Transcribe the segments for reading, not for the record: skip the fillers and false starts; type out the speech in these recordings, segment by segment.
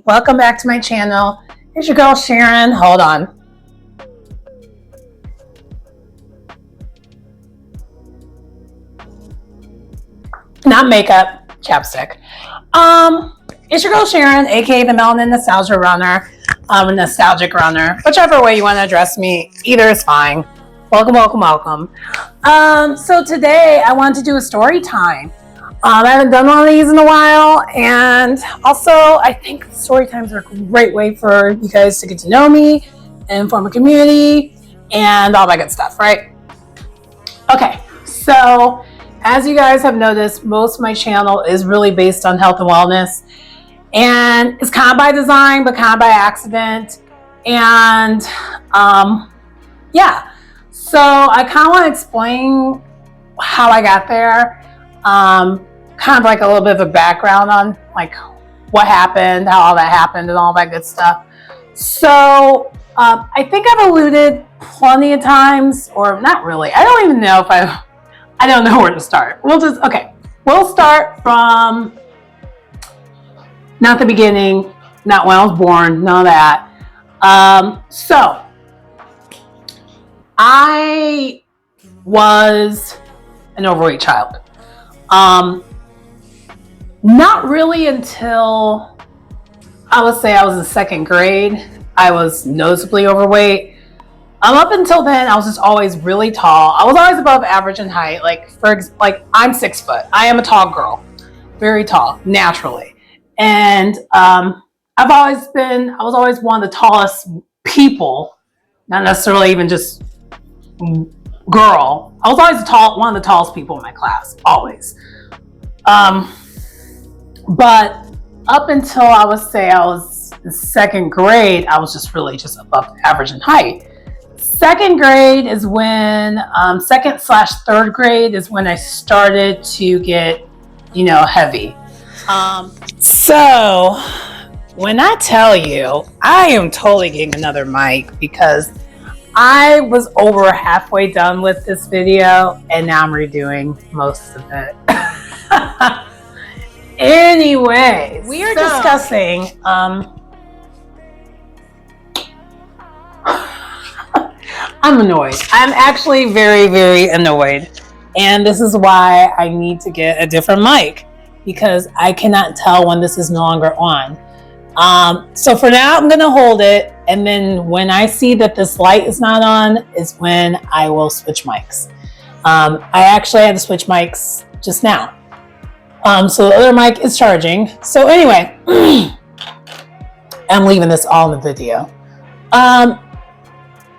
Welcome back to my channel. Here's your girl Sharon. Hold on. Not makeup, chapstick. It's your girl Sharon, aka the Melanin Nostalgia Runner, Nostalgic Runner, whichever way you want to address me. Either is fine. Welcome, welcome, welcome. So today I wanted to do a story time. I haven't done one of these in a while, and also I think story times are a great way for you guys to get to know me and form a community and all that good stuff, right? Okay, so as you guys have noticed, most of my channel is really based on health and wellness, and it's kind of by design, but kind of by accident. And yeah, so I kind of want to explain how I got there. Kind of like a little bit of a background on like what happened, how all that happened, and all that good stuff. So I think I've alluded plenty of times, or not really. I don't even know if I don't know where to start. We'll start from not the beginning, not when I was born, none of that. So I was an overweight child. Not really until I would say I was in second grade, I was noticeably overweight. Up until then, I was just always really tall. I was always above average in height. I'm 6 foot. I am a tall girl, very tall, naturally. And I was always one of the tallest people, not necessarily even just girl. I was always one of the tallest people in my class, always. But up until I would say I was in second grade, I was just really just above average in height. Second grade is when, second/third grade is when I started to get, heavy. So when I tell you, I am totally getting another mic because I was over halfway done with this video and now I'm redoing most of it. Anyway, we are discussing I'm annoyed. I'm actually very, very annoyed. And this is why I need to get a different mic, because I cannot tell when this is no longer on. So for now, I'm going to hold it. And then when I see that this light is not on is when I will switch mics. I actually had to switch mics just now. So the other mic is charging. So anyway, I'm leaving this all in the video.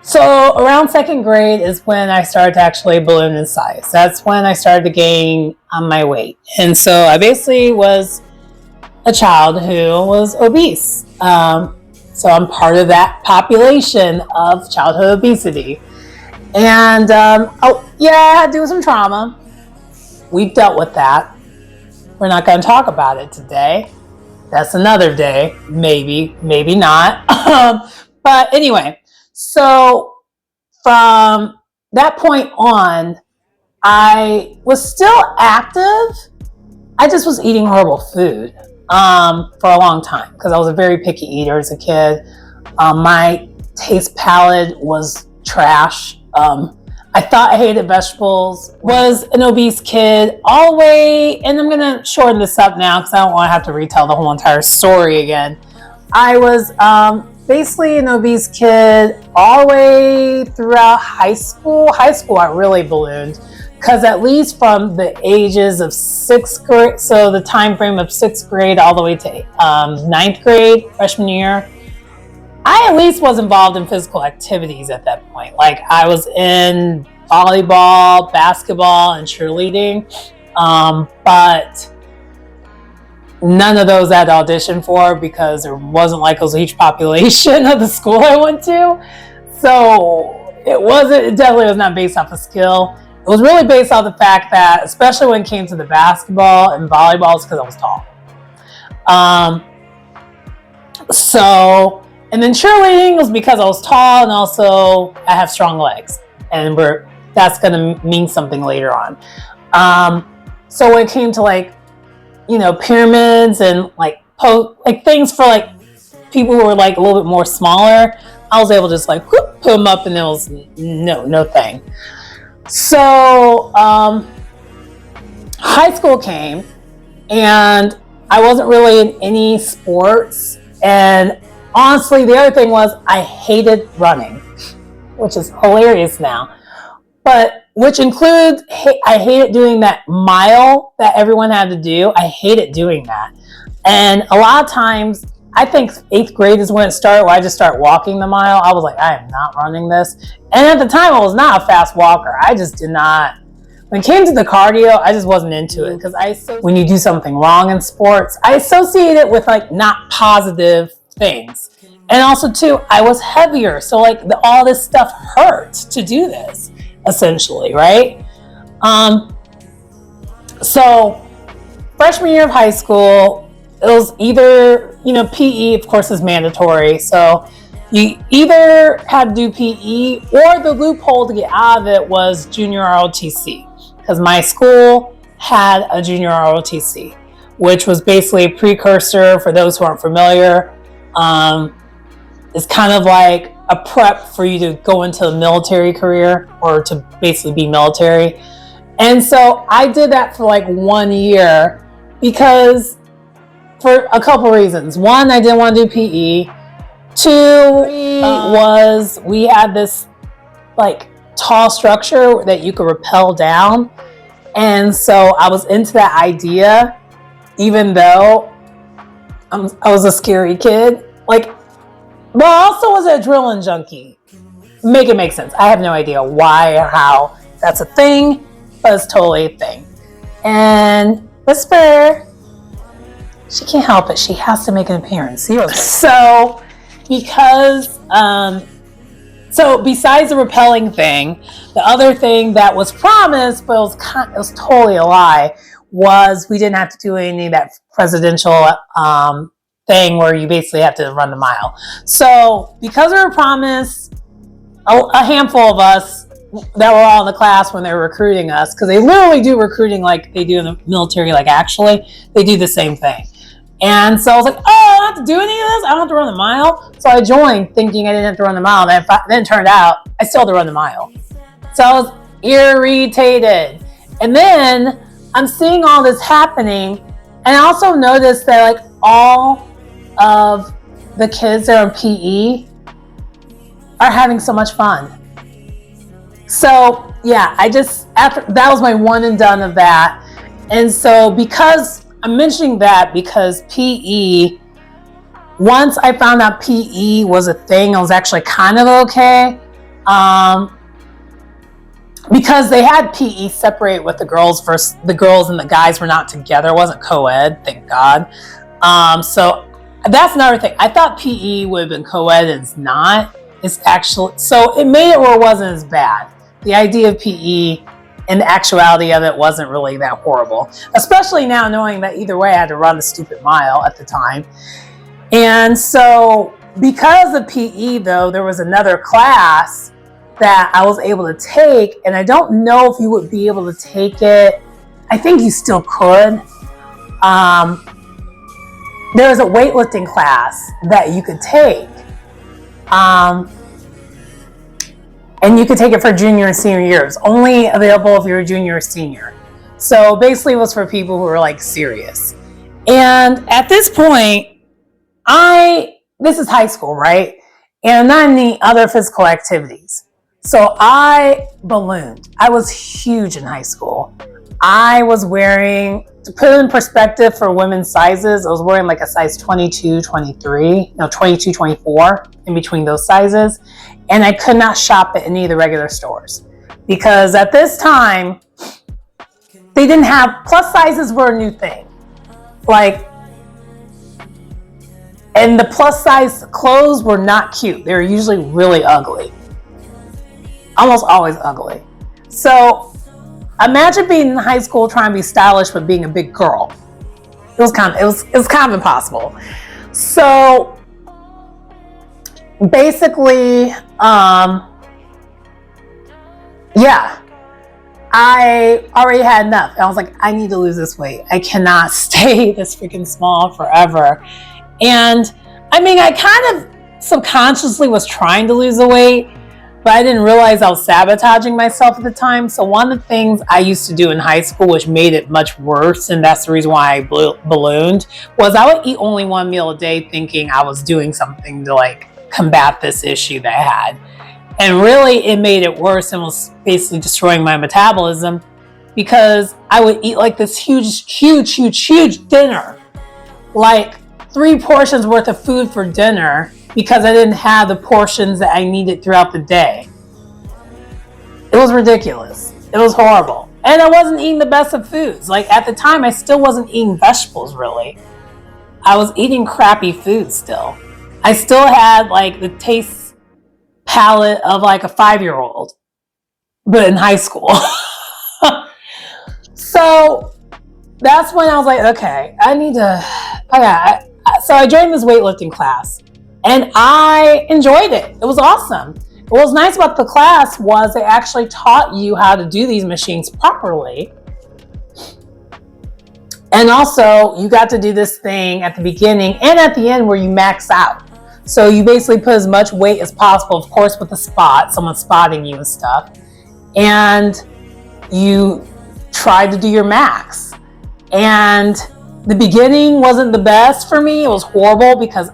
So around second grade is when I started to actually balloon in size. That's when I started to gain my weight. And so I basically was a child who was obese. So I'm part of that population of childhood obesity. And I had to do some trauma. We've dealt with that. We're not going to talk about it today. That's another day. Maybe, maybe not. But anyway, so from that point on, I was still active. I just was eating horrible food for a long time because I was a very picky eater as a kid. My taste palette was trash. I thought I hated vegetables, was an obese kid all the way, and I'm going to shorten this up now because I don't want to have to retell the whole entire story again. I was basically an obese kid all the way throughout high school. High school, I really ballooned because at least from the ages of 6th grade, so the time frame of 6th grade all the way to 9th grade, freshman year, I at least was involved in physical activities at that point. Like I was in volleyball, basketball, and cheerleading, but none of those I had to audition for because there wasn't like a huge population of the school I went to. So it definitely was not based off of skill. It was really based off the fact that, especially when it came to the basketball and volleyball, it's because I was tall. And then cheerleading was because I was tall and also I have strong legs, and that's going to mean something later on. So when it came to pyramids and things for people who were like a little bit more smaller, I was able to just like whoop, put them up, and it was no thing. So high school came, and I wasn't really in any sports. And honestly, the other thing was I hated running, which is hilarious now. But which includes, I hated doing that mile that everyone had to do. I hated doing that. And a lot of times, I think 8th grade is when it started, where I just started walking the mile. I was like, I am not running this. And at the time, I was not a fast walker. I just did not. When it came to the cardio, I just wasn't into it. Because when you do something wrong in sports, I associate it with like not positive things. And also too, I was heavier. So like all this stuff hurt to do this, essentially, right? So freshman year of high school, it was either, PE, of course, is mandatory. So you either had to do PE, or the loophole to get out of it was junior ROTC. Because my school had a junior ROTC, which was basically a precursor, for those who aren't familiar. It's kind of like a prep for you to go into a military career, or to basically be military. And so I did that for like 1 year, because for a couple reasons. One, I didn't want to do PE. Two, was we had this like tall structure that you could rappel down. And so I was into that idea, even though I was a scary kid. But I also was a adrenaline junkie. Make it make sense. I have no idea why or how that's a thing, but it's totally a thing. And Whisper, she can't help it. She has to make an appearance. So, so besides the repelling thing, the other thing that was promised, but it was totally a lie, was we didn't have to do any of that presidential thing where you basically have to run the mile. So because we were promised, a handful of us that were all in the class when they were recruiting us, because they literally do recruiting like they do in the military, like actually, they do the same thing. And so I was like, I don't have to do any of this? I don't have to run the mile? So I joined thinking I didn't have to run the mile. Then it turned out I still had to run the mile. So I was irritated. And then I'm seeing all this happening. And I also noticed that like all of the kids that are in PE are having so much fun. So yeah, that was my one and done of that. And so because I'm mentioning that, because PE, once I found out PE was a thing, I was actually kind of okay. Because they had PE separate with the girls versus the girls, and the guys were not together. It wasn't co-ed, thank God. So that's another thing. I thought PE would have been co-ed, and it's not. It's actually, so it made it where it wasn't as bad. The idea of PE and the actuality of it wasn't really that horrible, especially now knowing that either way I had to run the stupid mile at the time. And so because of PE though, there was another class that I was able to take, and I don't know if you would be able to take it. I think you still could. There was a weightlifting class that you could take. And you could take it for junior and senior years. Only available if you're a junior or senior. So basically it was for people who were like serious. And at this point, this is high school, right? And I'm not in any other physical activities. So I ballooned. I was huge in high school. I was wearing, to put it in perspective for women's sizes, I was wearing like a size 22, 23, 22, 24, in between those sizes. And I could not shop at any of the regular stores. Because at this time, they didn't have, plus sizes were a new thing. And the plus size clothes were not cute. They were usually really ugly. Almost always ugly. So imagine being in high school trying to be stylish but being a big girl. It was kind of impossible. So basically, I already had enough. I was like, I need to lose this weight. I cannot stay this freaking small forever. And I mean, I kind of subconsciously was trying to lose the weight, but I didn't realize I was sabotaging myself at the time. So one of the things I used to do in high school, which made it much worse, and that's the reason why I ballooned, was I would eat only one meal a day thinking I was doing something to like combat this issue that I had. And really it made it worse and was basically destroying my metabolism, because I would eat like this huge dinner, like 3 portions worth of food for dinner, because I didn't have the portions that I needed throughout the day. It was ridiculous. It was horrible. And I wasn't eating the best of foods. Like at the time, I still wasn't eating vegetables really. I was eating crappy food still. I still had like the taste palate of like a 5-year-old, but in high school. So that's when I was like, okay, so I joined this weightlifting class and I enjoyed it. It was awesome. What was nice about the class was they actually taught you how to do these machines properly. And also you got to do this thing at the beginning and at the end where you max out. So you basically put as much weight as possible, of course with a spot, someone spotting you and stuff. And you try to do your max. And the beginning wasn't the best for me. It was horrible because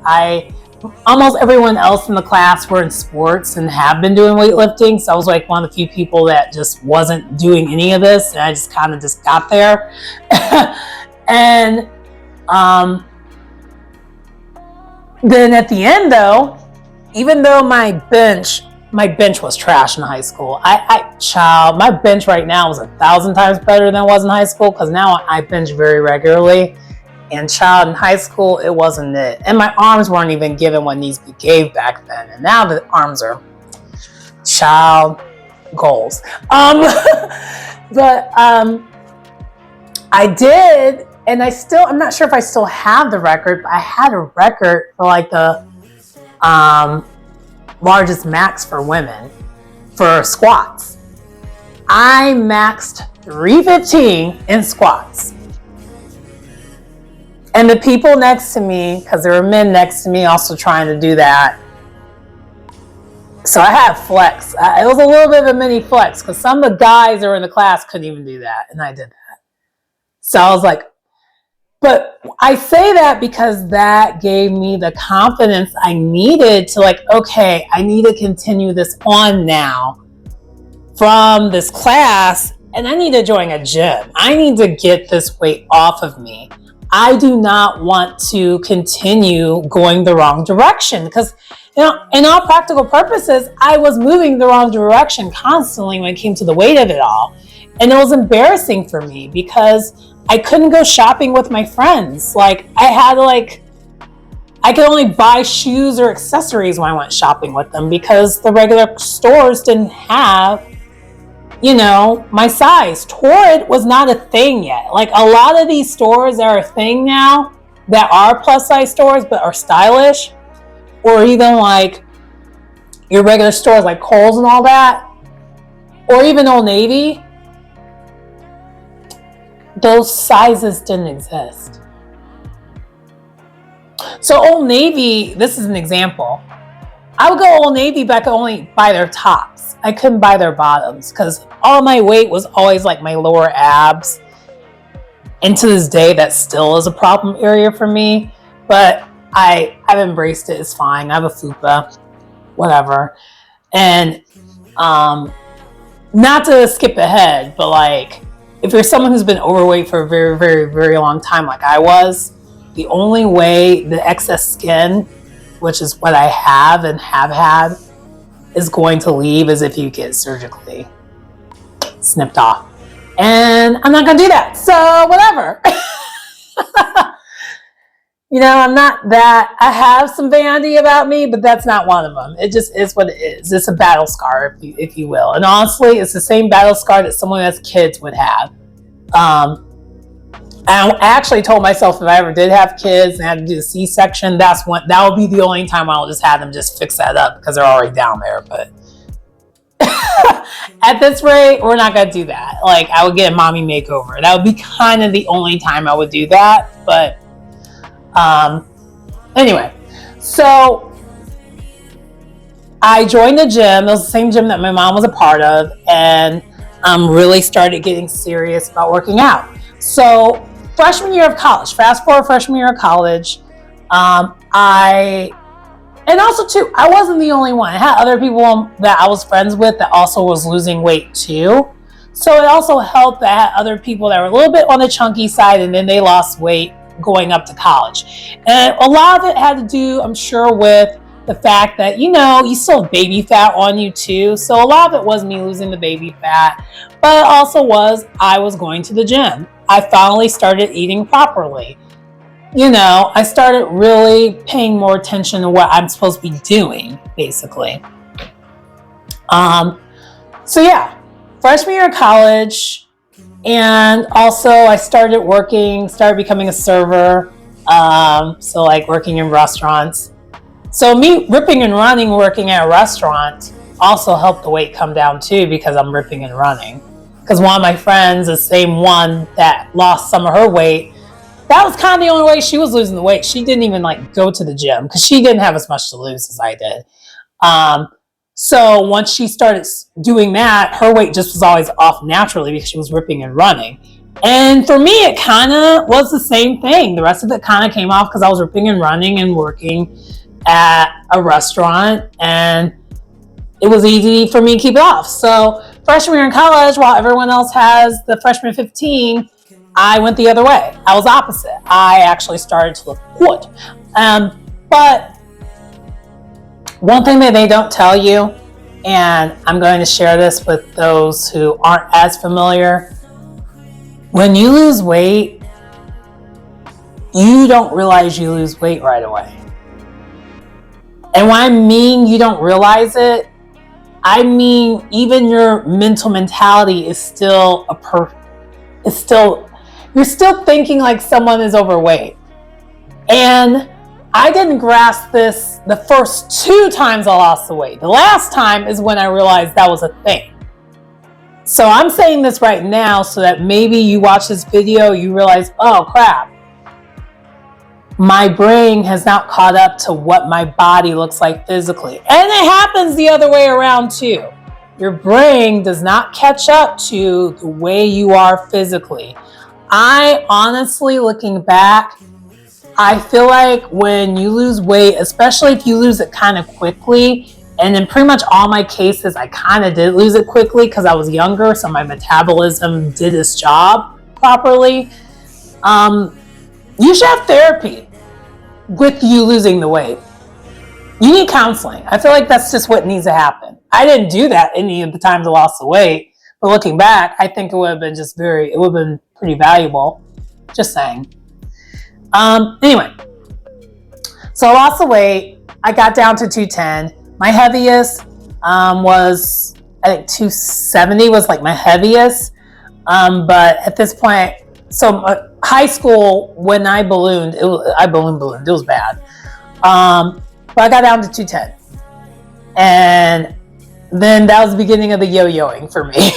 almost everyone else in the class were in sports and have been doing weightlifting. So I was like one of the few people that just wasn't doing any of this. And I just kind of just got there. And then at the end though, even though my bench was trash in high school. My bench right now is 1,000 times better than it was in high school, because now I bench very regularly. And in high school, it wasn't it. And my arms weren't even given what needs to be gave back then. And now the arms are goals. But I did, and I'm not sure if I still have the record, but I had a record for like the largest max for women for squats. I maxed 315 in squats. And the people next to me, because there were men next to me also trying to do that. So I had flex. It was a little bit of a mini flex, because some of the guys that were in the class couldn't even do that. And I did that. So I was like, but I say that because that gave me the confidence I needed to like, okay, I need to continue this on now from this class, and I need to join a gym. I need to get this weight off of me. I do not want to continue going the wrong direction, because in all practical purposes, I was moving the wrong direction constantly when it came to the weight of it all. And it was embarrassing for me because I couldn't go shopping with my friends. Like I could only buy shoes or accessories when I went shopping with them, because the regular stores didn't have, my size. Torrid was not a thing yet. Like a lot of these stores that are a thing now that are plus size stores but are stylish, or even like your regular stores like Kohl's and all that, or even Old Navy, those sizes didn't exist. So Old Navy, this is an example. I would go Old Navy, but I could only buy their tops. I couldn't buy their bottoms because all my weight was always like my lower abs. And to this day, that still is a problem area for me. But I've embraced it. It's fine. I have a fupa, whatever. And not to skip ahead, but like if you're someone who's been overweight for a very, very, very long time like I was, the only way the excess skin, which is what I have and have had, is going to leave is if you get surgically snipped off. And I'm not going to do that. So whatever. I'm not that. I have some vanity about me, but that's not one of them. It just is what it is. It's a battle scar, if you will. And honestly, it's the same battle scar that someone who has kids would have. I actually told myself if I ever did have kids and had to do the C-section, that would be the only time I'll just have them just fix that up because they're already down there. But at this rate, we're not going to do that. Like, I would get a mommy makeover. That would be kind of the only time I would do that. But anyway, So I joined the gym. It was the same gym that my mom was a part of, and really started getting serious about working out. So freshman year of college, fast forward freshman year of college, and also too, I wasn't the only one. I had other people that I was friends with that also was losing weight too. So it also helped that I had other people that were a little bit on the chunky side, and then they lost weight going up to college. And a lot of it had to do, I'm sure, with the fact that, you still have baby fat on you too. So a lot of it was me losing the baby fat, but it also was I was going to the gym. I finally started eating properly. I started really paying more attention to what I'm supposed to be doing, basically. So yeah, freshman year of college, and also I started becoming a server. So like working in restaurants. So me ripping and running, working at a restaurant also helped the weight come down too, because I'm ripping and running. Because one of my friends, the same one that lost some of her weight, that was kind of the only way she was losing the weight. She didn't even go to the gym because she didn't have as much to lose as I did. So once she started doing that, her weight just was always off naturally because she was ripping and running. And for me, it kind of was the same thing. The rest of it kind of came off because I was ripping and running and working at a restaurant, and it was easy for me to keep it off. So freshman year in college, while everyone else has the freshman 15, I went the other way. I was opposite. I actually started to look good. But one thing that they don't tell you, and I'm going to share this with those who aren't as familiar, when you lose weight, you don't realize you lose weight right away. And when I mean you don't realize it, I mean even your mental mentality is still you're still thinking like someone is overweight. And I didn't grasp this the first 2 times I lost the weight. The last time is when I realized that was a thing. So I'm saying this right now so that maybe you watch this video, you realize, oh crap, my brain has not caught up to what my body looks like physically. And it happens the other way around too. Your brain does not catch up to the way you are physically. I honestly, looking back, I feel like when you lose weight, especially if you lose it kind of quickly, and in pretty much all my cases, I kind of did lose it quickly because I was younger, so my metabolism did its job properly. You should have therapy with you losing the weight. You need counseling. I feel like that's just what needs to happen. I didn't do that any of the times I lost the weight, but looking back, I think it would have been pretty valuable. Just saying. Anyway, so I lost the weight. I got down to 210. My heaviest was, I think 270 was like my heaviest. But at this point, so high school, when I ballooned, I ballooned. It was bad. But I got down to 210. And then that was the beginning of the yo-yoing for me.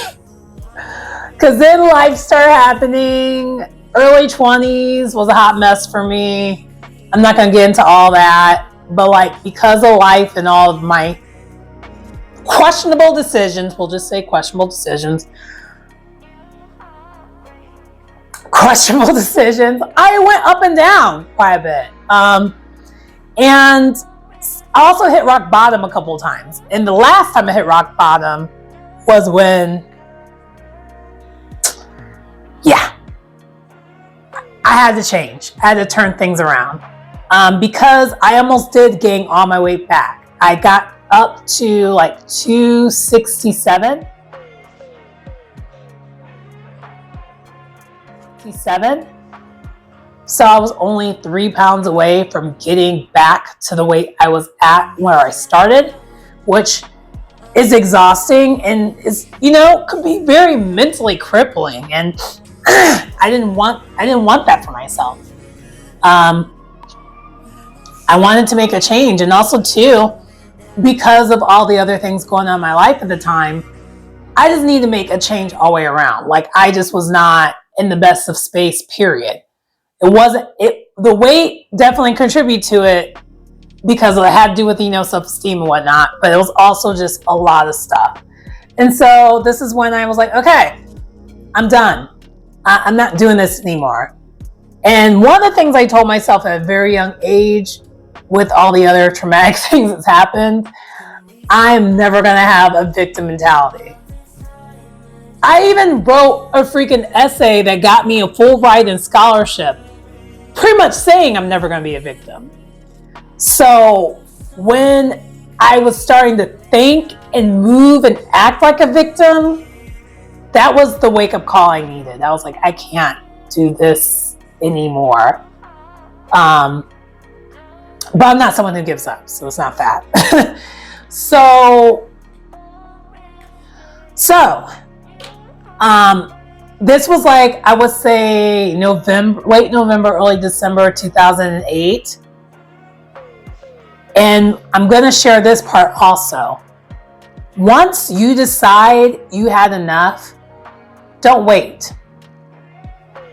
Because then life started happening. Early 20s was a hot mess for me. I'm not going to get into all that. But because of life and all of my questionable decisions, we'll just say questionable decisions. I went up and down quite a bit. And I also hit rock bottom a couple of times. And the last time I hit rock bottom was when, I had to change. I had to turn things around. Because I almost did gain all my weight back. I got up to 267. So I was only 3 pounds away from getting back to the weight I was at where I started, which is exhausting and could be very mentally crippling. And I didn't want that for myself. I wanted to make a change, and also too, because of all the other things going on in my life at the time, I just needed to make a change all the way around. I just was not in the best of space, period. The weight definitely contributed to it, because it had to do with, self-esteem and whatnot, but it was also just a lot of stuff. And so this is when I was like, okay, I'm done. I'm not doing this anymore. And one of the things I told myself at a very young age, with all the other traumatic things that's happened, I'm never going to have a victim mentality. I even wrote a freaking essay that got me a full ride and scholarship, pretty much saying I'm never going to be a victim. So when I was starting to think and move and act like a victim, that was the wake-up call I needed. I was like, I can't do this anymore. But I'm not someone who gives up, so it's not that. So this was like, I would say late November, early December 2008. And I'm going to share this part also. Once you decide you had enough, don't wait.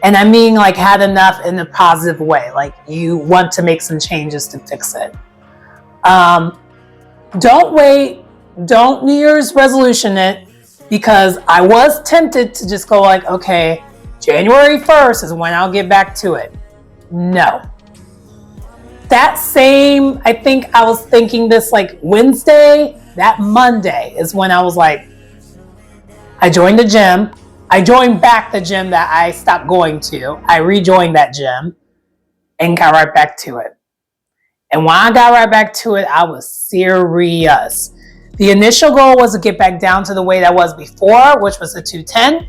And I mean like had enough in a positive way. Like you want to make some changes to fix it. Don't wait. Don't New Year's resolution it, because I was tempted to just go like, okay, January 1st is when I'll get back to it. No. I think I was thinking this like Wednesday, that Monday is when I was like, I joined the gym. I joined back the gym that I stopped going to. I rejoined that gym and got right back to it. And when I got right back to it, I was serious. The initial goal was to get back down to the weight I was before, which was the 210.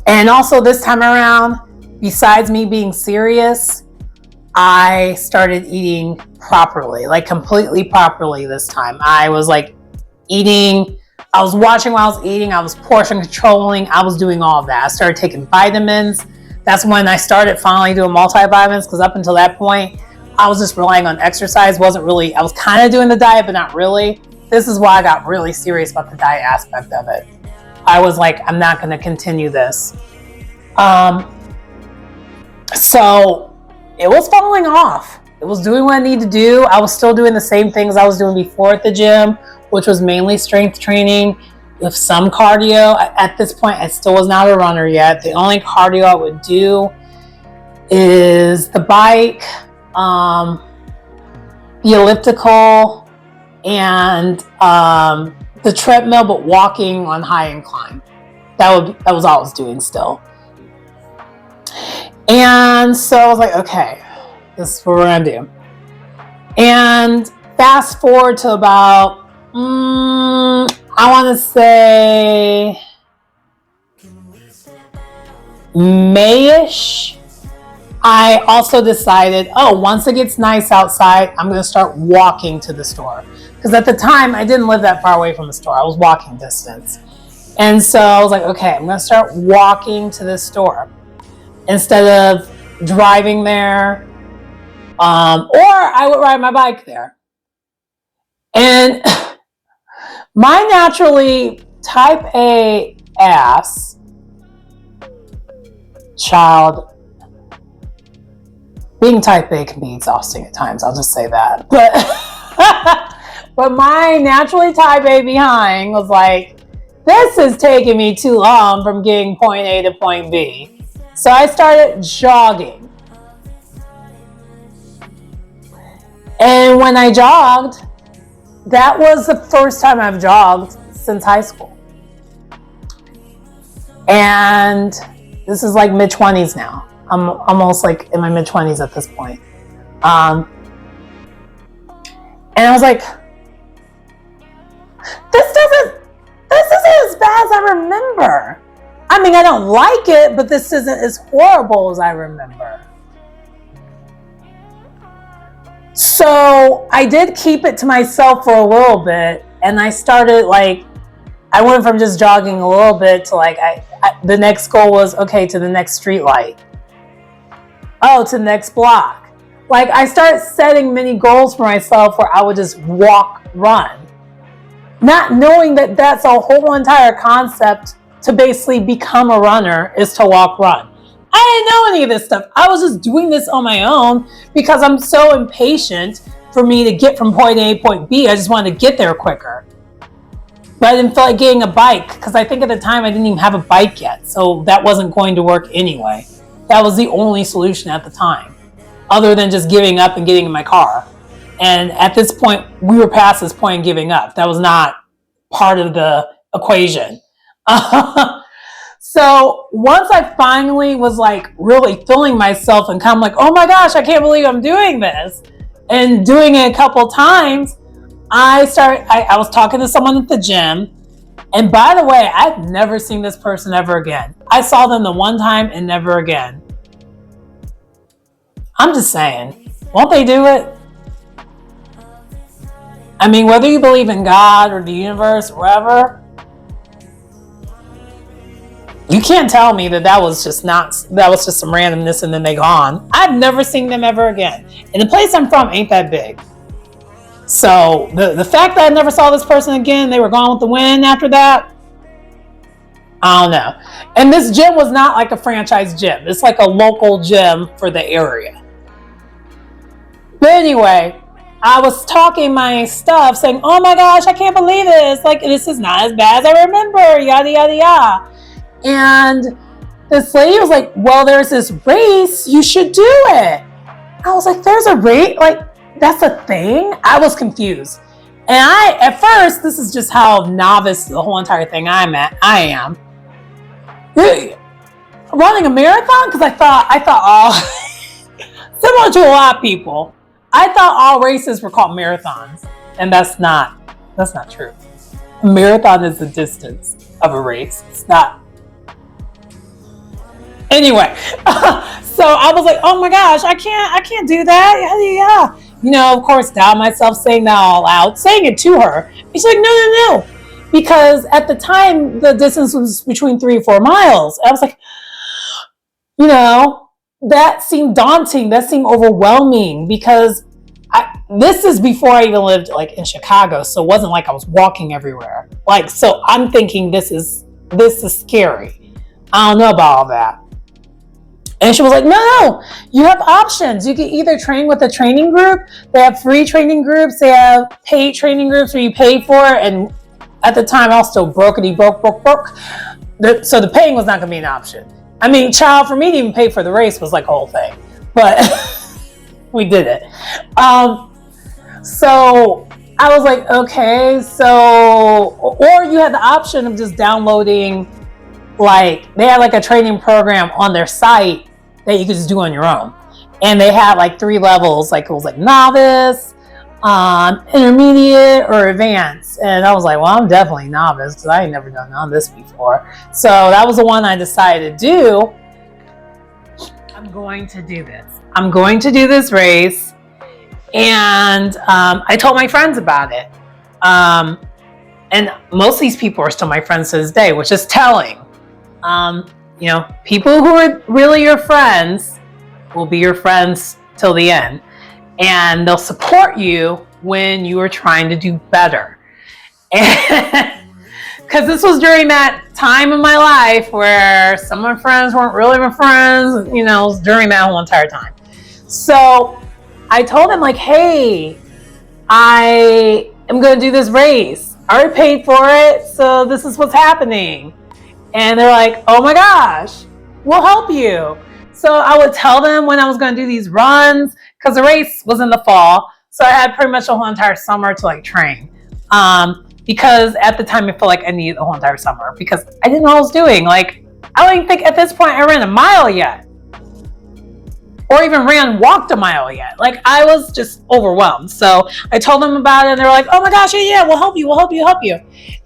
And also this time around, besides me being serious, I started eating properly, like completely properly this time. I was like eating, I was watching while I was eating, I was portion controlling, I was doing all of that. I started taking vitamins. That's when I started finally doing multivitamins, because up until that point, I was just relying on exercise. I was kind of doing the diet, but not really. This is why I got really serious about the diet aspect of it. I was like, I'm not going to continue this. So it was falling off. It was doing what I needed to do. I was still doing the same things I was doing before at the gym, which was mainly strength training with some cardio. At this point, I still was not a runner yet. The only cardio I would do is the bike, the elliptical, and the treadmill, but walking on high incline. That was all I was doing still. And so I was like, okay, this is what we're gonna do. And fast forward to about, I want to say May-ish, I also decided, once it gets nice outside, I'm going to start walking to the store. Because at the time, I didn't live that far away from the store. I was walking distance. And so I was like, okay, I'm going to start walking to the store instead of driving there. Or I would ride my bike there. And my naturally type A ass child, being type A can be exhausting at times, I'll just say that. But my naturally type A behind was like, this is taking me too long from getting point A to point B. So I started jogging. And when I jogged, that was the first time I've jogged since high school. And this is like mid-20s now. I'm almost like in my mid-20s at this point. And I was like, this isn't as bad as I remember. I mean, I don't like it, but this isn't as horrible as I remember. So I did keep it to myself for a little bit, and I started I went from just jogging a little bit to the next goal was, okay, to the next street light. To the next block. I started setting many goals for myself where I would just walk, run. Not knowing that that's a whole entire concept to basically become a runner is to walk, run. I didn't know any of this stuff. I was just doing this on my own because I'm so impatient for me to get from point A to point B. I just wanted to get there quicker. But I didn't feel like getting a bike because I think at the time I didn't even have a bike yet. So that wasn't going to work anyway. That was the only solution at the time, other than just giving up and getting in my car. And at this point, we were past this point of giving up. That was not part of the equation. So once I finally was like really feeling myself and kind of like, oh my gosh, I can't believe I'm doing this, and doing it a couple times, I was talking to someone at the gym. And by the way, I've never seen this person ever again. I saw them the one time and never again. I'm just saying, won't they do it? I mean, whether you believe in God or the universe, or whatever, you can't tell me that was just some randomness and then they gone. I've never seen them ever again. And the place I'm from ain't that big. So the fact that I never saw this person again, they were gone with the wind after that, I don't know. And this gym was not like a franchise gym. It's like a local gym for the area. But anyway, I was talking my stuff saying, oh my gosh, I can't believe this. Like, this is not as bad as I remember, yada, yada, yada. And this lady was like, well, there's this race. You should do it. I was like, there's a race? Like, that's a thing? I was confused. And at first, this is just how novice the whole entire thing I am. Running a marathon? Because I thought all, similar to a lot of people, I thought all races were called marathons. And that's not true. A marathon is the distance of a race. It's not. Anyway, so I was like, oh my gosh, I can't do that. Yeah. You know, of course, doubt myself saying that all out, saying it to her. And she's like, no. Because at the time, the distance was between 3 or 4 miles. I was like, you know, that seemed daunting. That seemed overwhelming because this is before I even lived like in Chicago. So it wasn't like I was walking everywhere. Like, so I'm thinking this is scary. I don't know about all that. And she was like, no, you have options. You can either train with a training group. They have free training groups. They have paid training groups where you pay for it. And at the time, I was still broke. So the paying was not going to be an option. I mean, for me to even pay for the race was like a whole thing. But we did it. So I was like, okay. Or you had the option of just downloading, like, they had like a training program on their site that you could just do on your own. And they had like 3 levels, like it was like novice, intermediate, or advanced. And I was like, well, I'm definitely novice because I ain't never done none of this before. So that was the one I decided to do. I'm going to do this. I'm going to do this race. And I told my friends about it. And most of these people are still my friends to this day, which is telling. You know, people who are really your friends will be your friends till the end. And they'll support you when you are trying to do better. Because this was during that time in my life where some of my friends weren't really my friends, you know, during that whole entire time. So I told them, like, hey, I am going to do this race. I already paid for it, so this is what's happening. And they're like, oh my gosh, we'll help you. So I would tell them when I was going to do these runs, because the race was in the fall. So I had pretty much the whole entire summer to like train. Because at the time I felt like I needed the whole entire summer because I didn't know what I was doing. Like, I don't even think at this point I ran a mile yet. Or even walked a mile yet. Like, I was just overwhelmed. So I told them about it and they were like, oh my gosh, yeah, we'll help you.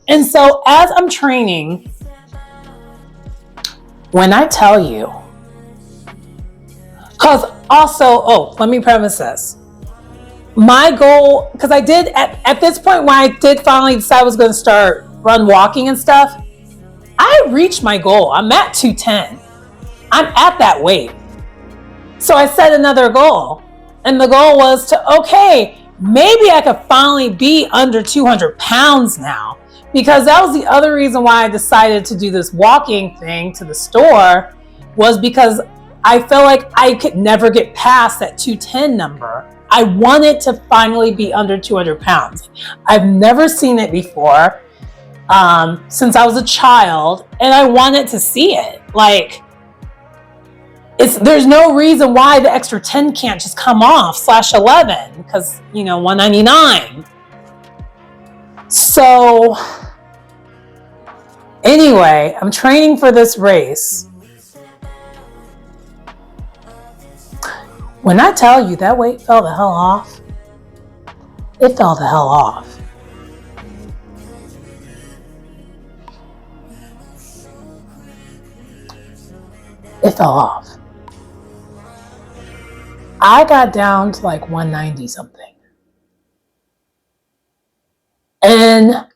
And so as I'm training, when I tell you, because also, let me preface this. My goal, because I did, at this point when I did finally decide I was going to start walking and stuff, I reached my goal. I'm at 210. I'm at that weight. So I set another goal. And the goal was to, okay, maybe I could finally be under 200 pounds now. Because that was the other reason why I decided to do this walking thing to the store, was because I felt like I could never get past that 210 number. I wanted to finally be under 200 pounds. I've never seen it before since I was a child, and I wanted to see it. Like, there's no reason why the extra 10 can't just come off /11 because, 199. So anyway, I'm training for this race. When I tell you that weight fell the hell off, it fell the hell off. It fell off. I got down to like 190 something. And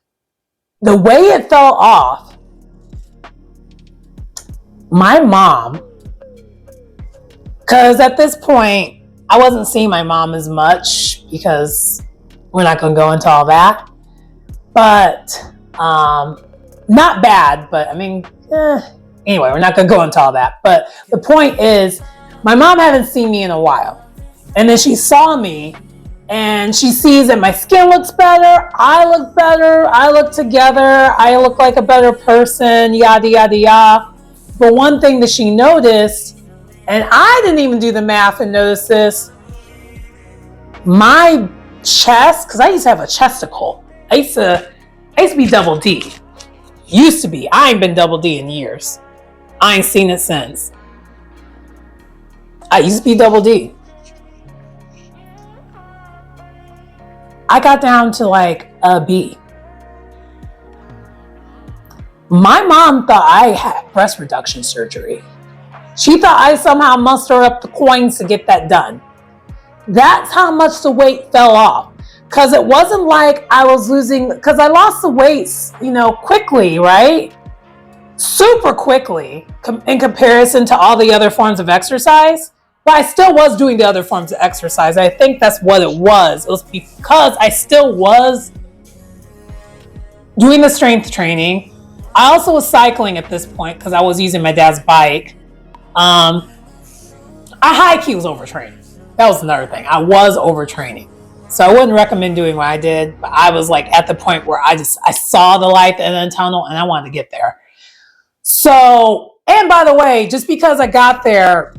the way it fell off, my mom, because at this point, I wasn't seeing my mom as much because we're not going to go into all that. But not bad, but I mean, anyway, we're not going to go into all that. But the point is, my mom hadn't seen me in a while. And then she saw me and she sees that my skin looks better, I look better, I look together, I look like a better person, yada, yada, yada. But one thing that she noticed, and I didn't even do the math and notice this, my chest, because I used to have a chesticle. I used to be double D. Used to be. I ain't been double D in years. I ain't seen it since. I used to be double D. I got down to like a B. My mom thought I had breast reduction surgery. She thought I somehow mustered up the coins to get that done. That's how much the weight fell off. Because it wasn't like I was losing, because I lost the weight, quickly, right? Super quickly in comparison to all the other forms of exercise. But I still was doing the other forms of exercise. I think that's what it was. It was because I still was doing the strength training. I also was cycling at this point because I was using my dad's bike. I high-key was overtraining. That was another thing. I was overtraining. So I wouldn't recommend doing what I did, but I was like at the point where I saw the light in the tunnel and I wanted to get there. So, and by the way, just because I got there,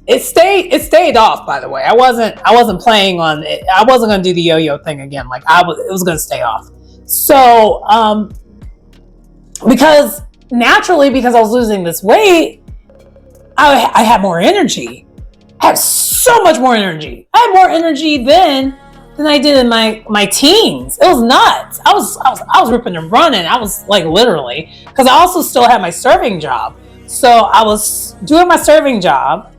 it stayed off, by the way. I wasn't playing on it. I wasn't going to do the yo-yo thing again. Like it was going to stay off. So, because I was losing this weight, I had more energy. I had so much more energy. I had more energy then than I did in my teens. It was nuts. I was ripping and running. I was like literally, because I also still had my serving job. So I was doing my serving job,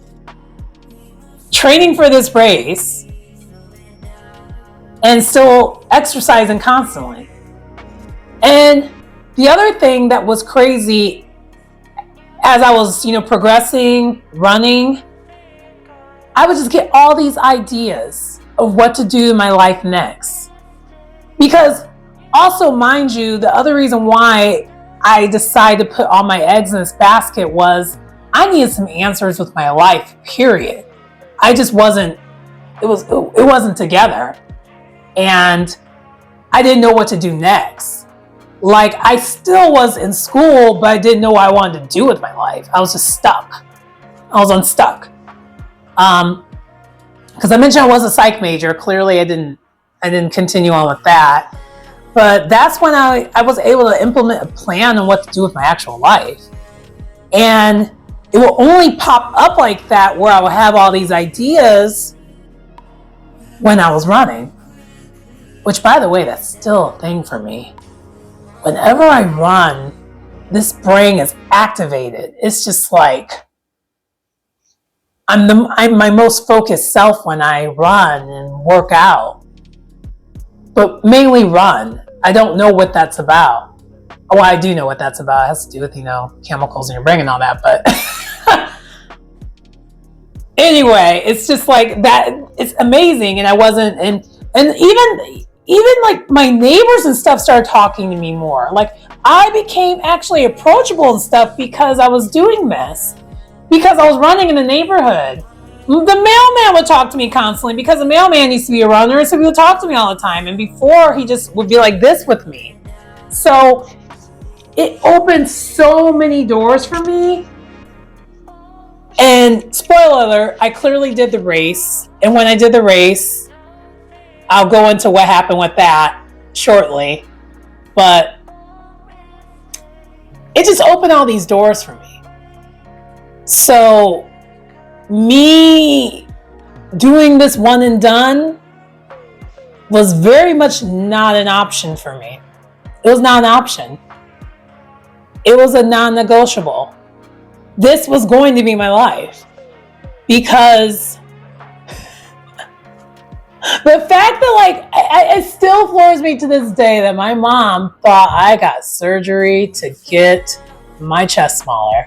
training for this race, and still exercising constantly. And the other thing that was crazy as I was, progressing, running, I would just get all these ideas of what to do in my life next. Because also, mind you, the other reason why I decided to put all my eggs in this basket was I needed some answers with my life, period. I just wasn't, it wasn't together. And I didn't know what to do next. Like, I still was in school, but I didn't know what I wanted to do with my life. I was just stuck. I was unstuck. Because I mentioned I was a psych major. Clearly, I didn't continue on with that. But that's when I was able to implement a plan on what to do with my actual life. And it will only pop up like that where I will have all these ideas when I was running. Which, by the way, that's still a thing for me. Whenever I run, this brain is activated. It's just like I'm my most focused self when I run and work out. But mainly run. I don't know what that's about. Well, I do know what that's about. It has to do with, chemicals in your brain and all that. But anyway, it's just like that. It's amazing. And I wasn't, and even like my neighbors and stuff started talking to me more. Like I became actually approachable and stuff because I was doing this. because I was running in the neighborhood. The mailman would talk to me constantly because the mailman used to be a runner, so he would talk to me all the time. And before, he just would be like this with me. So it opened so many doors for me. And spoiler alert, I clearly did the race. And when I did the race, I'll go into what happened with that shortly. But it just opened all these doors for me. So me doing this one and done was very much not an option for me. It was not an option. It was a non-negotiable. This was going to be my life, because the fact that, like, it still floors me to this day that my mom thought I got surgery to get my chest smaller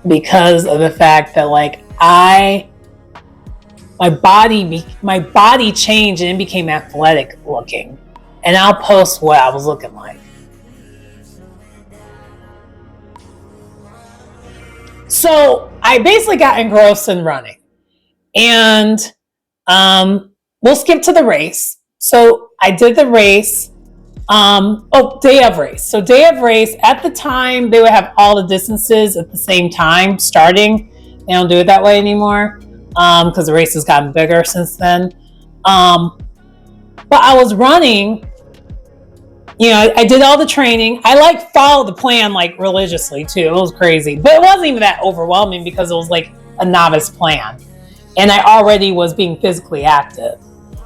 because of the fact that, like, my body changed and it became athletic looking. And I'll post what I was looking like. So I basically got engrossed in running. And we'll skip to the race. So I did the race. Day of race. So day of race, at the time, they would have all the distances at the same time starting. They don't do it that way anymore because the race has gotten bigger since then. But I was running. You know, I did all the training. I like followed the plan like religiously too. It was crazy, but it wasn't even that overwhelming because it was like a novice plan. And I already was being physically active.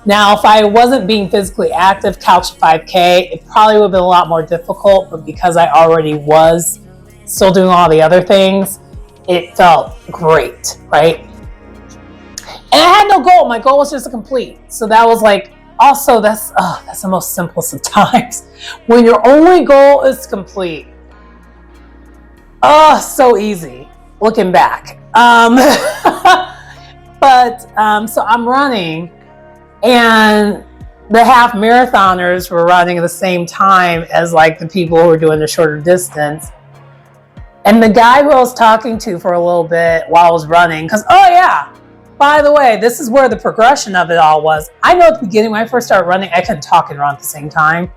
Now, if I wasn't being physically active, couch 5K, it probably would have been a lot more difficult, but because I already was still doing all the other things, it felt great, right? And I had no goal. My goal was just to complete. So that was like, also, that's the most simplest of times. When your only goal is to complete. So easy, looking back. So I'm running, and the half marathoners were running at the same time as like the people who were doing the shorter distance. And the guy who I was talking to for a little bit while I was running, because, by the way, this is where the progression of it all was. I know at the beginning when I first started running, I couldn't talk and run at the same time.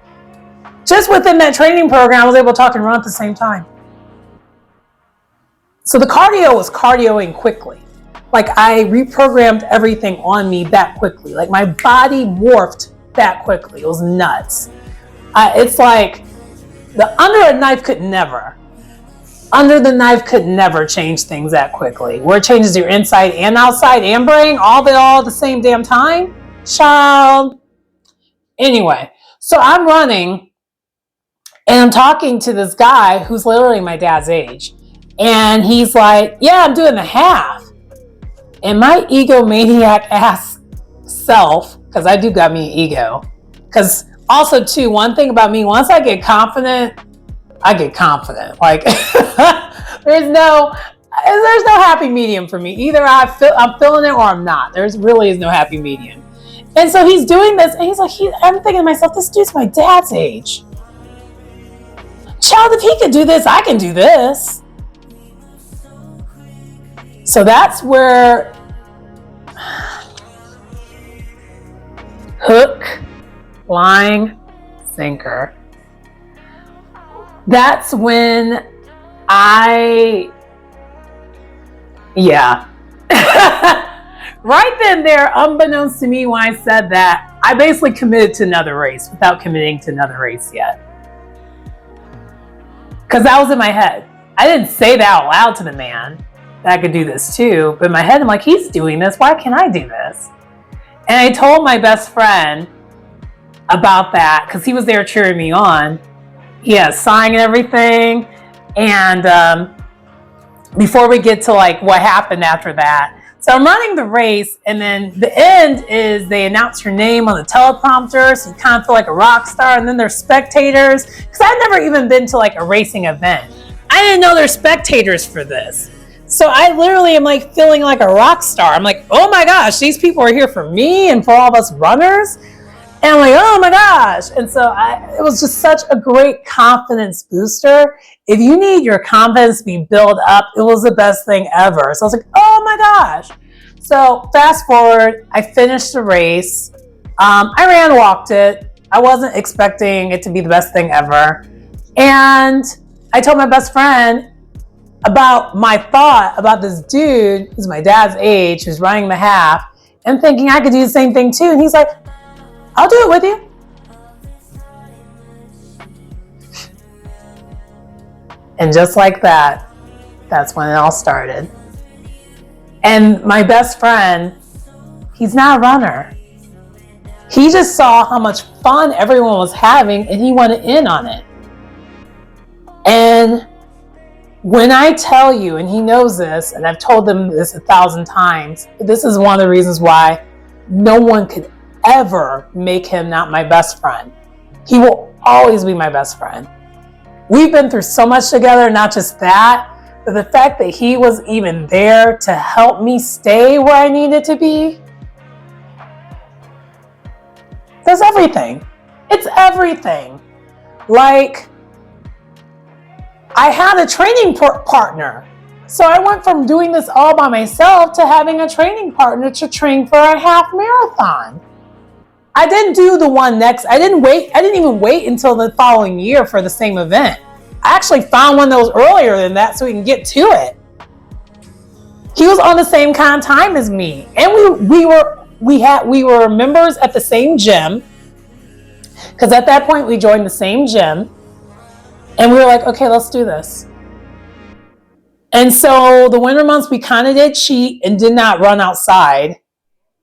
Just within that training program, I was able to talk and run at the same time. So the cardio was cardioing quickly. Like I reprogrammed everything on me that quickly. Like my body morphed that quickly. It was nuts. It's like under the knife could never change things that quickly. Where it changes your inside and outside and brain, all at the same damn time. Child. Anyway, so I'm running and I'm talking to this guy who's literally my dad's age. And he's like, yeah, I'm doing the half. And my egomaniac ass self, because I do got me an ego. Because also too, one thing about me, once I get confident, I get confident. Like there's no happy medium for me. Either I'm feeling it or I'm not. There's really is no happy medium. And so he's doing this, and he's like, I'm thinking to myself, this dude's my dad's age. Child, if he could do this, I can do this. So that's where hook, line, sinker. That's when right then there, unbeknownst to me when I said that, I basically committed to another race without committing to another race yet. Because that was in my head. I didn't say that out loud to the man that I could do this too, but in my head I'm like, he's doing this, why can't I do this? And I told my best friend about that because he was there cheering me on. He had a sign and everything. And before we get to like what happened after that, so I'm running the race, and then the end is they announce your name on the teleprompter, so you kind of feel like a rock star. And then there's spectators, because I've never even been to like a racing event. I didn't know there's spectators for this. So I literally am like feeling like a rock star. I'm like, oh my gosh, these people are here for me and for all of us runners. And I'm like, oh my gosh. And so it was just such a great confidence booster. If you need your confidence to be built up, it was the best thing ever. So I was like, oh my gosh. So fast forward, I finished the race. I ran, walked it. I wasn't expecting it to be the best thing ever. And I told my best friend about my thought about this dude who's my dad's age, who's running the half, and thinking I could do the same thing too. And he's like, I'll do it with you. And just like that, that's when it all started. And my best friend, he's not a runner. He just saw how much fun everyone was having and he wanted in on it. And when I tell you, and he knows this, and I've told him this 1,000 times, this is one of the reasons why no one could ever make him not my best friend. He will always be my best friend. We've been through so much together, not just that, but the fact that he was even there to help me stay where I needed to be, that's everything. It's everything. Like, I had a training partner. So I went from doing this all by myself to having a training partner to train for a half marathon. I didn't do the one next. I didn't even wait until the following year for the same event. I actually found one that was earlier than that so we can get to it. He was on the same kind of time as me. And we were members at the same gym. Because at that point we joined the same gym. And we were like, okay, let's do this. And so the winter months, we kind of did cheat and did not run outside.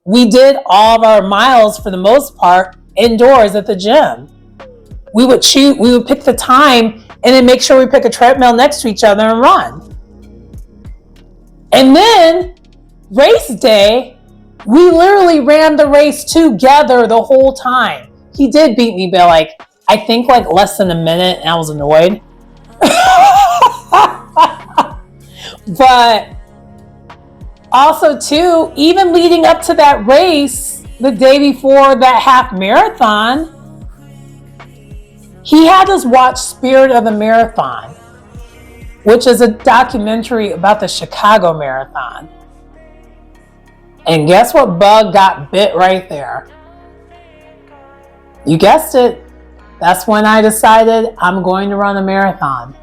We did all of our miles, for the most part, indoors at the gym. We would pick the time and then make sure we pick a treadmill next to each other and run. And then race day, we literally ran the race together the whole time. He did beat me by I think less than a minute, and I was annoyed. But also too, even leading up to that race, the day before that half marathon, he had us watch Spirit of the Marathon, which is a documentary about the Chicago Marathon. And guess what bug got bit right there? You guessed it. That's when I decided I'm going to run a marathon.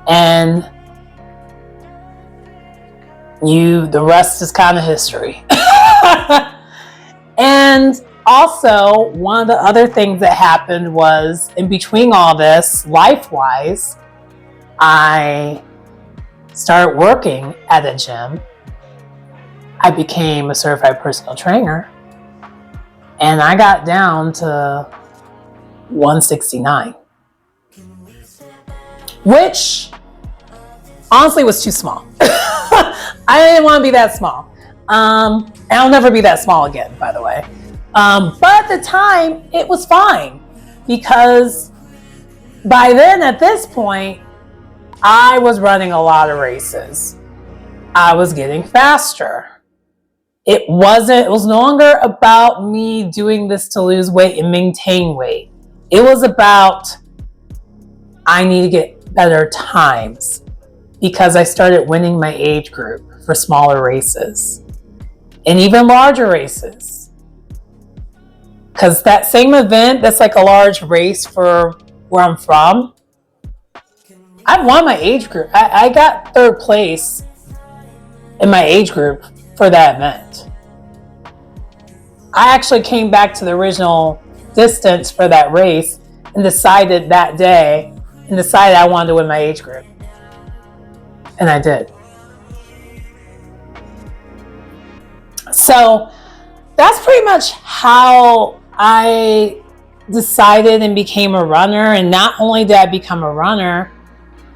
And the rest is kind of history. And also, one of the other things that happened was, in between all this, life-wise, I started working at a gym. I became a certified personal trainer. And I got down to 169, which honestly was too small. I didn't want to be that small. And I'll never be that small again, by the way. But at the time, it was fine, because by then, at this point, I was running a lot of races. I was getting faster. It was no longer about me doing this to lose weight and maintain weight. It was about, I need to get better times, because I started winning my age group for smaller races and even larger races. Because that same event, that's a large race for where I'm from, I won my age group. I got third place in my age group for that event. I actually came back to the original distance for that race and decided that day I wanted to win my age group. And I did. So that's pretty much how I decided and became a runner. And not only did I become a runner,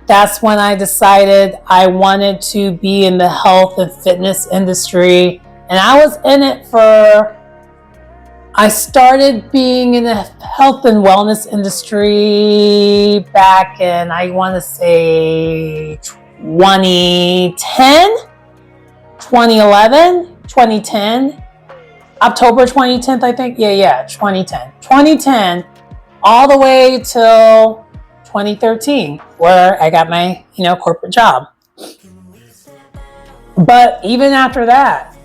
that's when I decided I wanted to be in the health and fitness industry. And I was in it I started being in the health and wellness industry back in, I want to say 2010, 2011, 2010. October 2010, I think. Yeah, 2010. 2010, all the way till 2013, where I got my, corporate job. But even after that,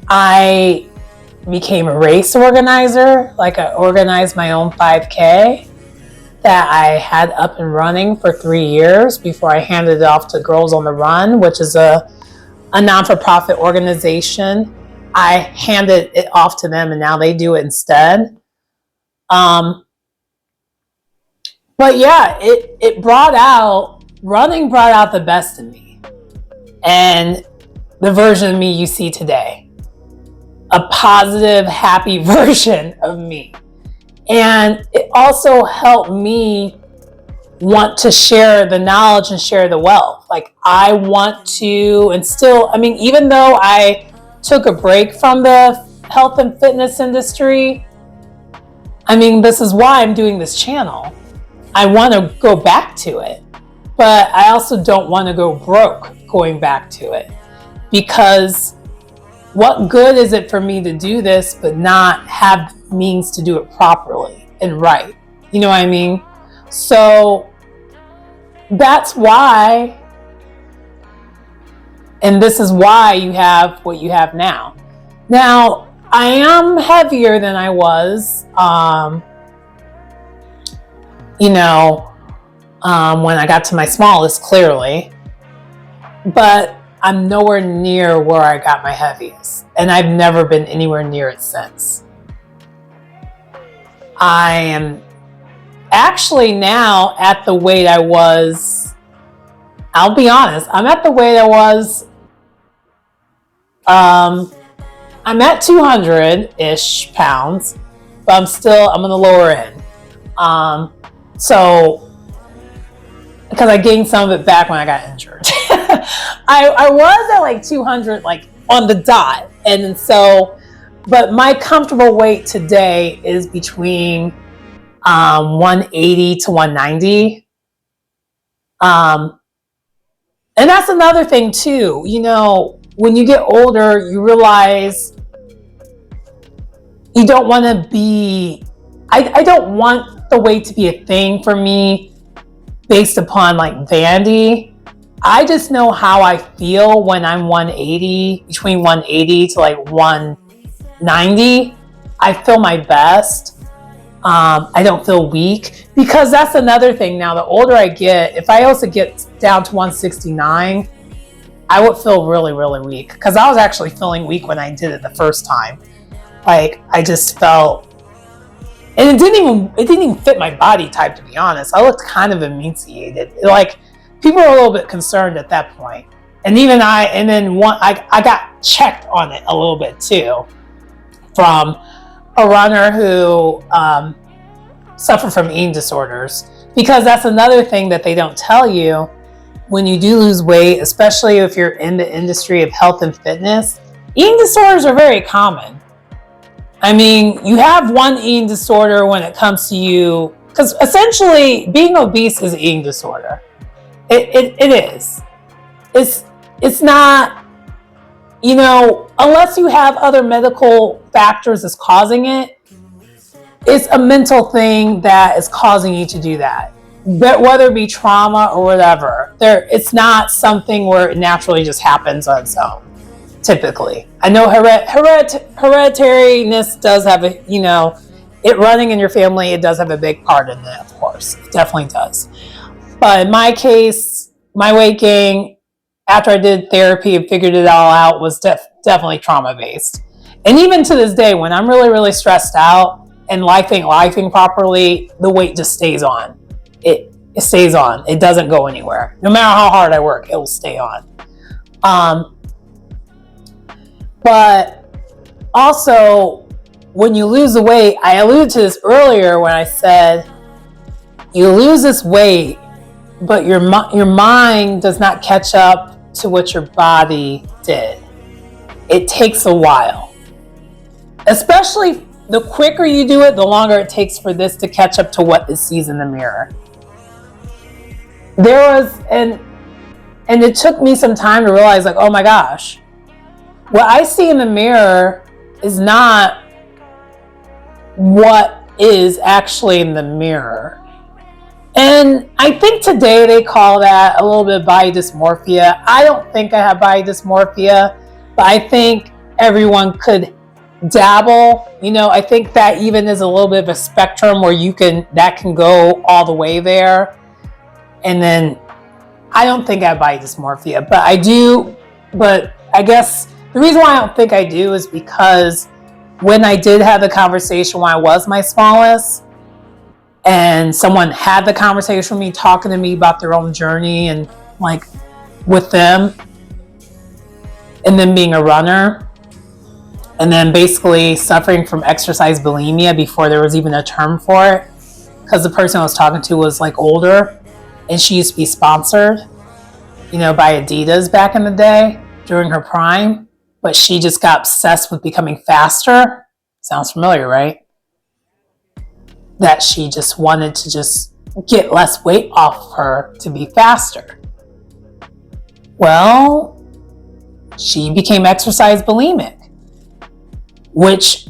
I became a race organizer. Like, I organized my own 5K that I had up and running for 3 years before I handed it off to Girls on the Run, which is a non-for-profit organization. I handed it off to them, and now they do it instead. But yeah, running brought out the best in me, and the version of me you see today, a positive, happy version of me. And it also helped me want to share the knowledge and share the wealth. Like, I want to instill, even though I took a break from the health and fitness industry, this is why I'm doing this channel. I want to go back to it, but I also don't want to go broke going back to it, because what good is it for me to do this but not have means to do it properly and right? You know what I mean? So that's why, and this is why you have what you have now. Now, I am heavier than I was, when I got to my smallest, clearly, but I'm nowhere near where I got my heaviest, and I've never been anywhere near it since. I am actually now at the weight I was, I'll be honest, I'm at the weight I was, I'm at 200-ish pounds, but I'm on the lower end. So, because I gained some of it back when I got injured. I was at like 200, like on the dot. And so, but my comfortable weight today is between 180 to 190. And that's another thing too. When you get older, you realize you don't want to be, I don't want the weight to be a thing for me based upon like vanity. I just know how I feel when I'm 180, between 180 to like 190. I feel my best. I don't feel weak, because that's another thing. Now, the older I get, if I also get down to 169, I would feel really, really weak, because I was actually feeling weak when I did it the first time. Like, I just felt, and it didn't even fit my body type, to be honest. I looked kind of emaciated. Like, people were a little bit concerned at that point. And even I got checked on it a little bit too, from a runner who suffered from eating disorders. Because that's another thing that they don't tell you when you do lose weight, especially if you're in the industry of health and fitness. Eating disorders are very common. You have one eating disorder when it comes to you, because essentially being obese is an eating disorder. It is. It's not, unless you have other medical factors that's causing it, it's a mental thing that is causing you to do that. But whether it be trauma or whatever, it's not something where it naturally just happens on its own, typically. I know hereditariness does have it running in your family, it does have a big part in it, of course. It definitely does. But in my case, my weight gain, after I did therapy and figured it all out, was definitely trauma-based. And even to this day, when I'm really, really stressed out and lifing properly, the weight just stays on. It stays on. It doesn't go anywhere. No matter how hard I work, it will stay on. But also, when you lose the weight, I alluded to this earlier when I said you lose this weight, but your mind does not catch up to what your body did. It takes a while. Especially the quicker you do it, the longer it takes for this to catch up to what it sees in the mirror. And it took me some time to realize, like, oh my gosh, what I see in the mirror is not what is actually in the mirror. And I think today they call that a little bit of body dysmorphia. I don't think I have body dysmorphia, but I think everyone could dabble. I think that even is a little bit of a spectrum where that can go all the way there. And then I don't think I have body dysmorphia, but I do. But I guess the reason why I don't think I do is because when I did have the conversation when I was my smallest, and someone had the conversation with me, talking to me about their own journey and like with them, and then being a runner, and then basically suffering from exercise bulimia before there was even a term for it, because the person I was talking to was like older, and she used to be sponsored, by Adidas back in the day during her prime, but she just got obsessed with becoming faster. Sounds familiar, right? That she just wanted to just get less weight off her to be faster. Well, she became exercise bulimic, which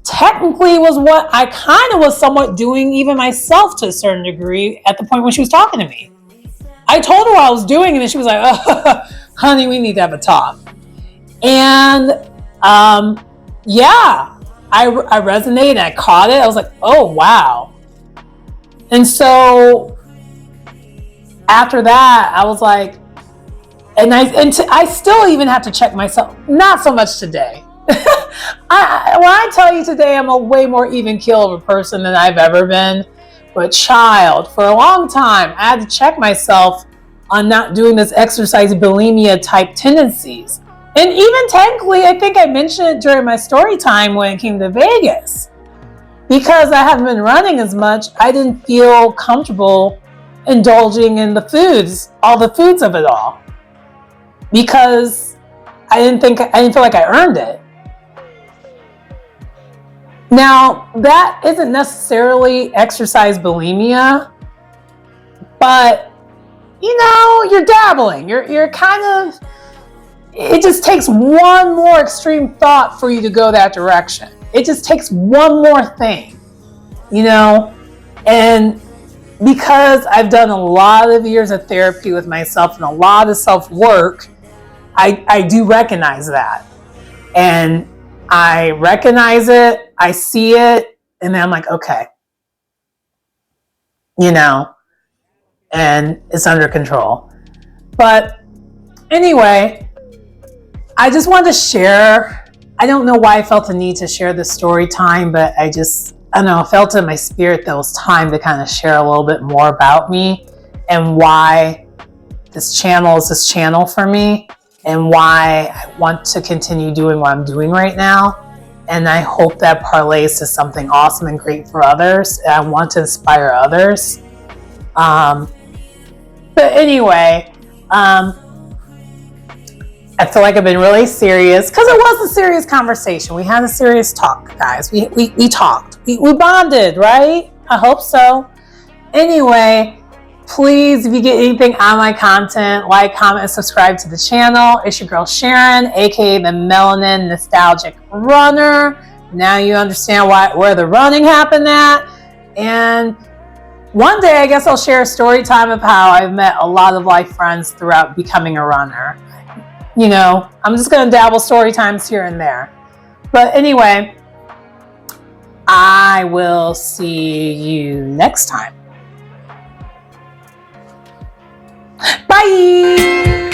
technically was what I kind of was somewhat doing even myself to a certain degree at the point when she was talking to me. I told her what I was doing, and then she was like, "Oh, honey, we need to have a talk." And yeah, I resonated, I caught it. I was like, oh, wow. And so after that, I was like, I still even have to check myself. Not so much today. When I tell you today, I'm a way more even keel of a person than I've ever been. But child, for a long time, I had to check myself on not doing this exercise bulimia type tendencies. And even technically, I think I mentioned it during my story time when it came to Vegas. Because I haven't been running as much, I didn't feel comfortable indulging in the foods, all the foods of it all. Because I didn't feel like I earned it. Now, that isn't necessarily exercise bulimia, but you're dabbling. You're kind of, it just takes one more extreme thought for you to go that direction. It just takes one more thing, and because I've done a lot of years of therapy with myself and a lot of self-work, I do recognize that. And I recognize it, I see it, and then I'm like, okay, and it's under control. But anyway, I just wanted to share. I don't know why I felt the need to share this story time, but I don't know, I felt in my spirit that it was time to kind of share a little bit more about me and why this channel is this channel for me and why I want to continue doing what I'm doing right now. And I hope that parlays to something awesome and great for others. I want to inspire others. But anyway, I feel like I've been really serious because it was a serious conversation. We had a serious talk, guys. We talked. We bonded, right? I hope so. Anyway, please, if you get anything on my content, like, comment, and subscribe to the channel. It's your girl Sharon, aka the Melanin Nostalgic Runner. Now you understand where the running happened at. And one day, I guess I'll share a story time of how I've met a lot of life friends throughout becoming a runner. I'm just going to dabble story times here and there. But anyway, I will see you next time. Bye!